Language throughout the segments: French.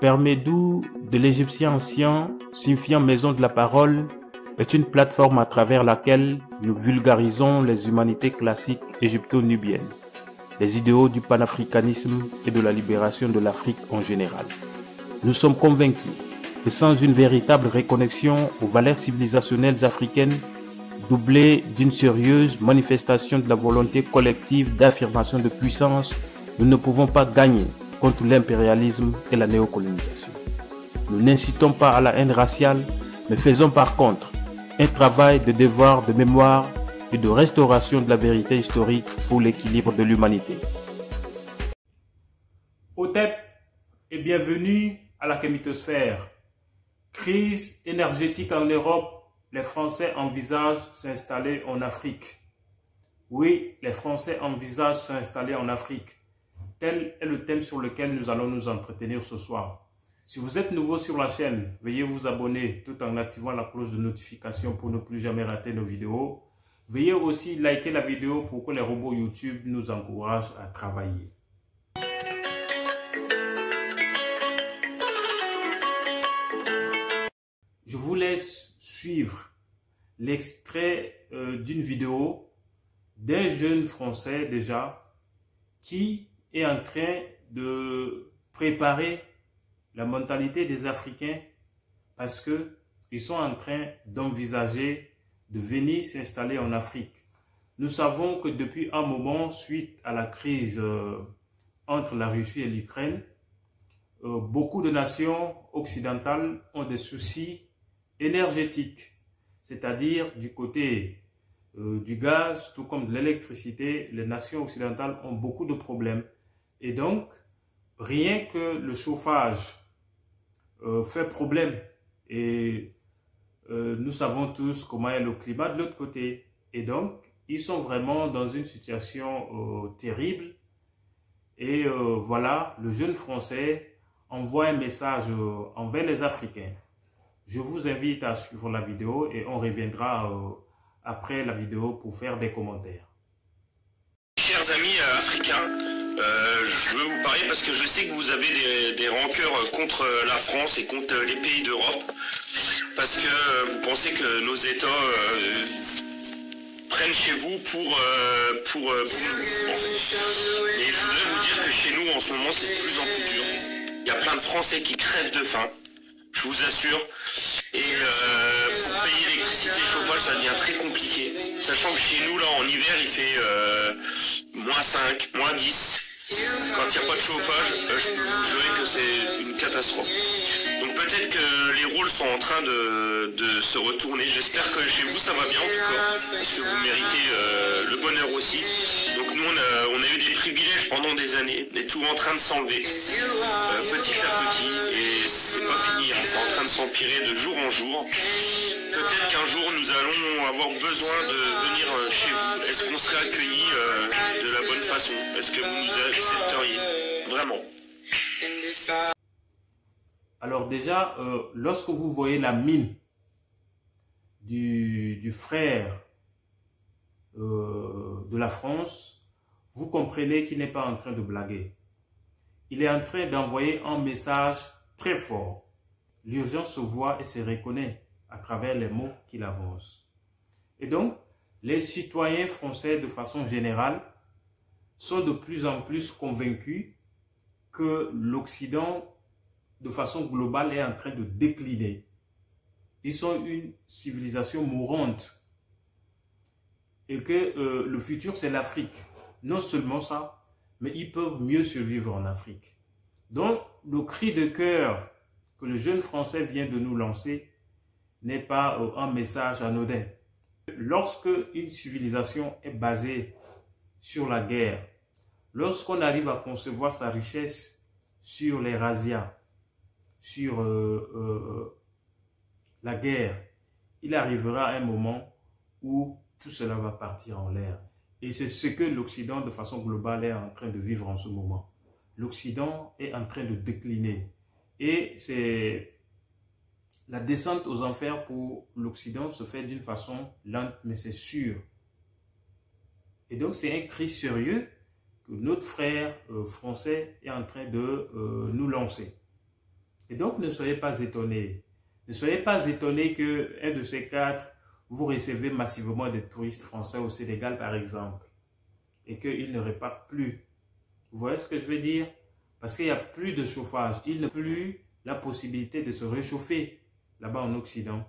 Permédou, de l'égyptien ancien, signifiant maison de la parole, est une plateforme à travers laquelle nous vulgarisons les humanités classiques égypto-nubiennes, les idéaux du panafricanisme et de la libération de l'Afrique en général. Nous sommes convaincus que sans une véritable reconnexion aux valeurs civilisationnelles africaines, doublée d'une sérieuse manifestation de la volonté collective d'affirmation de puissance, nous ne pouvons pas gagner contre l'impérialisme et la néocolonisation. Nous n'incitons pas à la haine raciale, mais faisons par contre un travail de devoir de mémoire et de restauration de la vérité historique pour l'équilibre de l'humanité. Otep et bienvenue à la Kémitosphère. Crise énergétique en Europe, les Français envisagent s'installer en Afrique. Oui, les Français envisagent s'installer en Afrique. Tel est le thème sur lequel nous allons nous entretenir ce soir. Si vous êtes nouveau sur la chaîne, veuillez vous abonner tout en activant la cloche de notification pour ne plus jamais rater nos vidéos. Veuillez aussi liker la vidéo pour que les robots YouTube nous encouragent à travailler. Je vous laisse suivre l'extrait d'une vidéo d'un jeune Français déjà qui est en train de préparer la mentalité des Africains parce qu'ils sont en train d'envisager de venir s'installer en Afrique. Nous savons que depuis un moment, suite à la crise entre la Russie et l'Ukraine, beaucoup de nations occidentales ont des soucis énergétiques, c'est-à-dire du côté du gaz, tout comme de l'électricité. Les nations occidentales ont beaucoup de problèmes. Et donc, rien que le chauffage fait problème. Et nous savons tous comment est le climat de l'autre côté. Et donc, ils sont vraiment dans une situation terrible. Et voilà, le jeune Français envoie un message envers les Africains. Je vous invite à suivre la vidéo et on reviendra après la vidéo pour faire des commentaires. Chers amis africains, je veux vous parler parce que je sais que vous avez des rancœurs contre la France et contre les pays d'Europe, parce que vous pensez que nos États prennent chez vous pour nous. Et je voudrais vous dire que chez nous en ce moment c'est de plus en plus dur. Il y a plein de Français qui crèvent de faim, je vous assure. Et pour payer l'électricité, chauffage, ça devient très compliqué. Sachant que chez nous, là, en hiver, il fait -5, -10. Quand il n'y a pas de chauffage, je peux vous jurer que c'est une catastrophe. Donc peut-être que les rôles sont en train de se retourner. J'espère que chez vous, ça va bien en tout cas. Parce que vous méritez le bonheur aussi. Donc nous, on a eu des privilèges pendant des années. Mais tout est en train de s'enlever. Petit à petit. Et c'est pas fini. Hein. C'est en train de s'empirer de jour en jour. Peut-être qu'un jour, nous allons avoir besoin de venir chez vous. Est-ce qu'on serait accueillis de la bonne façon? Est-ce que vous nous accepteriez? Vraiment? Alors déjà, lorsque vous voyez la mine du frère de la France, vous comprenez qu'il n'est pas en train de blaguer. Il est en train d'envoyer un message très fort. L'urgence se voit et se reconnaît à travers les mots qu'il avance. Et donc, les citoyens français de façon générale sont de plus en plus convaincus que l'Occident, de façon globale, est en train de décliner. Ils sont une civilisation mourante et que le futur, c'est l'Afrique. Non seulement ça, mais ils peuvent mieux survivre en Afrique. Donc, le cri de cœur que le jeune Français vient de nous lancer n'est pas un message anodin. Lorsque une civilisation est basée sur la guerre, lorsqu'on arrive à concevoir sa richesse sur les razzias, sur la guerre, il arrivera un moment où tout cela va partir en l'air. Et c'est ce que l'Occident, de façon globale, est en train de vivre en ce moment. L'Occident est en train de décliner. Et c'est la descente aux enfers pour l'Occident se fait d'une façon lente, mais c'est sûr. Et donc, c'est un cri sérieux que notre frère français est en train de nous lancer. Et donc, ne soyez pas étonnés. Ne soyez pas étonnés qu'un de ces quatre, vous recevez massivement des touristes français au Sénégal, par exemple, et qu'ils ne repartent plus. Vous voyez ce que je veux dire? Parce qu'il n'y a plus de chauffage. Il n'y a plus la possibilité de se réchauffer là-bas en Occident.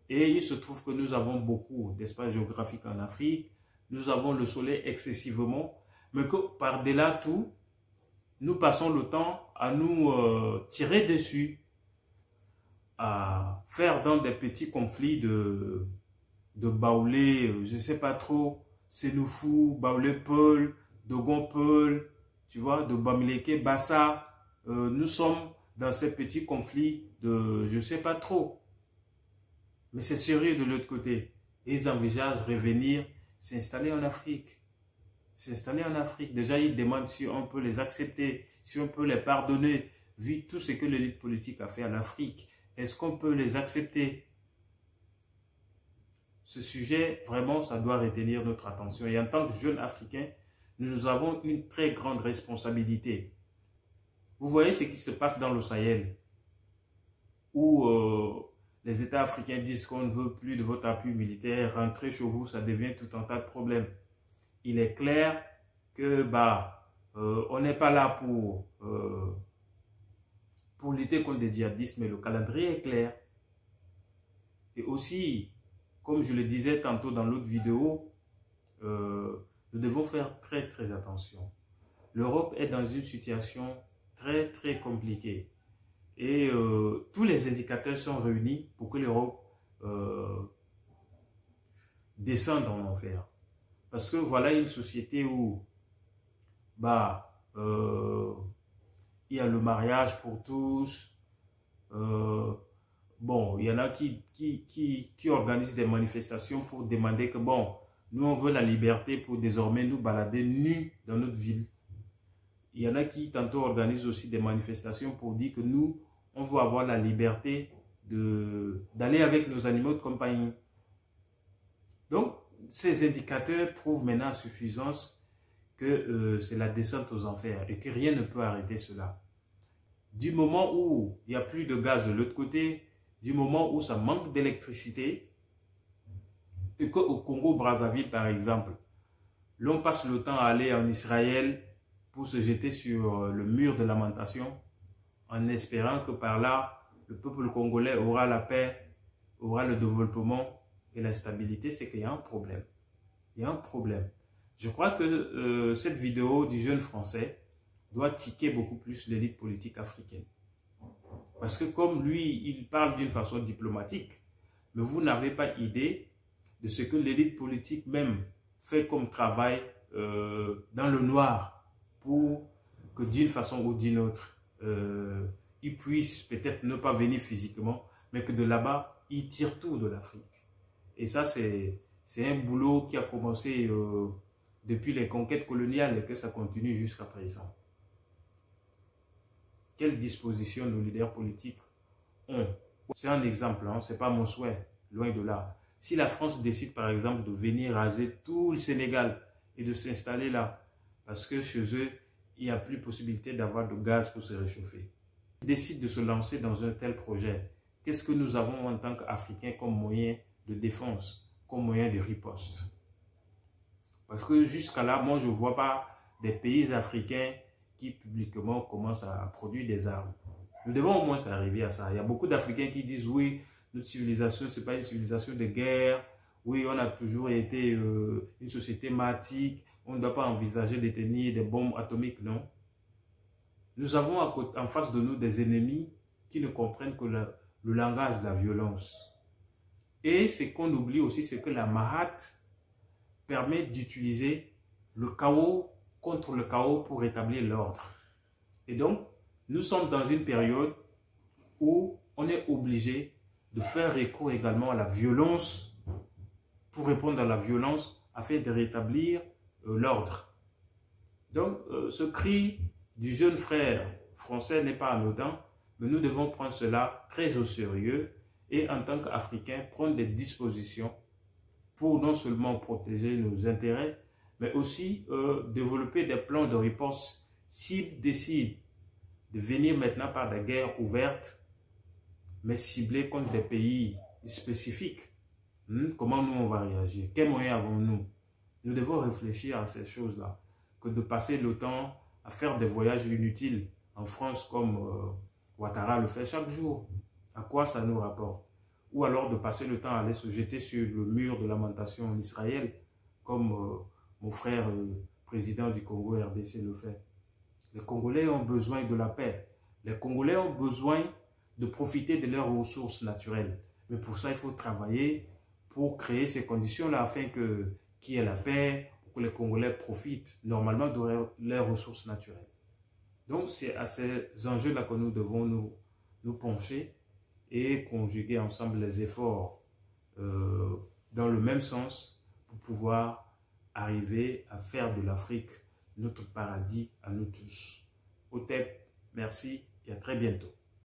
Et il se trouve que nous avons beaucoup d'espace géographique en Afrique. Nous avons le soleil excessivement. Mais que par-delà tout, nous passons le temps à nous tirer dessus, à faire dans des petits conflits de Baoulé, je ne sais pas trop, Sénoufou, Baoulé-Peul, Dogon-Peul, tu vois, de Bamileke, Bassa. Nous sommes dans ces petits conflits de je ne sais pas trop. Mais c'est sérieux de l'autre côté. Ils envisagent revenir s'installer en Afrique. S'installer en Afrique. Déjà, ils demandent si on peut les accepter, si on peut les pardonner, vu tout ce que l'élite politique a fait en Afrique. Est-ce qu'on peut les accepter? Ce sujet, vraiment, ça doit retenir notre attention. Et en tant que jeunes Africains, nous avons une très grande responsabilité. Vous voyez ce qui se passe dans le Sahel, où les États africains disent qu'on ne veut plus de votre appui militaire, rentrez chez vous, ça devient tout un tas de problèmes. Il est clair que on n'est pas là pour lutter contre des djihadistes, mais le calendrier est clair. Et aussi, comme je le disais tantôt dans l'autre vidéo, nous devons faire très très attention. L'Europe est dans une situation très très compliquée. Et tous les indicateurs sont réunis pour que l'Europe descende en enfer. Parce que voilà une société où il y a le mariage pour tous. Bon, il y en a qui organisent des manifestations pour demander que bon, nous on veut la liberté pour désormais nous balader nus dans notre ville. Il y en a qui tantôt organisent aussi des manifestations pour dire que nous, on veut avoir la liberté d'aller avec nos animaux de compagnie. Donc, ces indicateurs prouvent maintenant à suffisance que c'est la descente aux enfers et que rien ne peut arrêter cela. Du moment où il n'y a plus de gaz de l'autre côté, du moment où ça manque d'électricité, et qu'au Congo-Brazzaville, par exemple, l'on passe le temps à aller en Israël pour se jeter sur le mur de lamentation, en espérant que par là, le peuple congolais aura la paix, aura le développement et la stabilité, c'est qu'il y a un problème. Il y a un problème. Je crois que cette vidéo du jeune français doit tiquer beaucoup plus l'élite politique africaine. Parce que comme lui, il parle d'une façon diplomatique, mais vous n'avez pas idée de ce que l'élite politique même fait comme travail dans le noir pour que d'une façon ou d'une autre, ils puissent peut-être ne pas venir physiquement, mais que de là-bas, ils tirent tout de l'Afrique. Et ça, c'est un boulot qui a commencé depuis les conquêtes coloniales et que ça continue jusqu'à présent. Quelles dispositions nos leaders politiques ont? C'est un exemple, hein, ce n'est pas mon souhait, loin de là. Si la France décide par exemple de venir raser tout le Sénégal et de s'installer là, parce que chez eux, il n'y a plus possibilité d'avoir de gaz pour se réchauffer. Ils décident de se lancer dans un tel projet. Qu'est-ce que nous avons en tant qu'Africains comme moyen de défense, comme moyen de riposte? Parce que jusqu'à là, moi je ne vois pas des pays africains qui publiquement commencent à produire des armes. Nous devons au moins arriver à ça. Il y a beaucoup d'Africains qui disent oui, notre civilisation, ce n'est pas une civilisation de guerre. Oui, on a toujours été une société martyre. On ne doit pas envisager de tenir des bombes atomiques, non. Nous avons en face de nous des ennemis qui ne comprennent que le langage de la violence. Et ce qu'on oublie aussi, c'est que la Mahat permet d'utiliser le chaos contre le chaos pour rétablir l'ordre. Et donc, nous sommes dans une période où on est obligé de faire recours également à la violence pour répondre à la violence afin de rétablir l'ordre. Donc, ce cri du jeune frère français n'est pas anodin, mais nous devons prendre cela très au sérieux et en tant qu'Africains, prendre des dispositions pour non seulement protéger nos intérêts, mais aussi développer des plans de riposte s'ils décident de venir maintenant par des guerres ouvertes, mais ciblées contre des pays spécifiques. Comment nous on va réagir? Quels moyens avons-nous? Nous devons réfléchir à ces choses-là, que de passer le temps à faire des voyages inutiles en France comme Ouattara le fait chaque jour. À quoi ça nous rapporte? Ou alors de passer le temps à aller se jeter sur le mur de lamentation en Israël, comme mon frère président du Congo RDC le fait. Les Congolais ont besoin de la paix. Les Congolais ont besoin de profiter de leurs ressources naturelles. Mais pour ça, il faut travailler pour créer ces conditions-là afin qu'il y ait la paix, pour que les Congolais profitent normalement de leurs ressources naturelles. Donc, c'est à ces enjeux-là que nous devons nous pencher et conjuguer ensemble les efforts dans le même sens pour pouvoir arriver à faire de l'Afrique notre paradis à nous tous. Otep, merci et à très bientôt.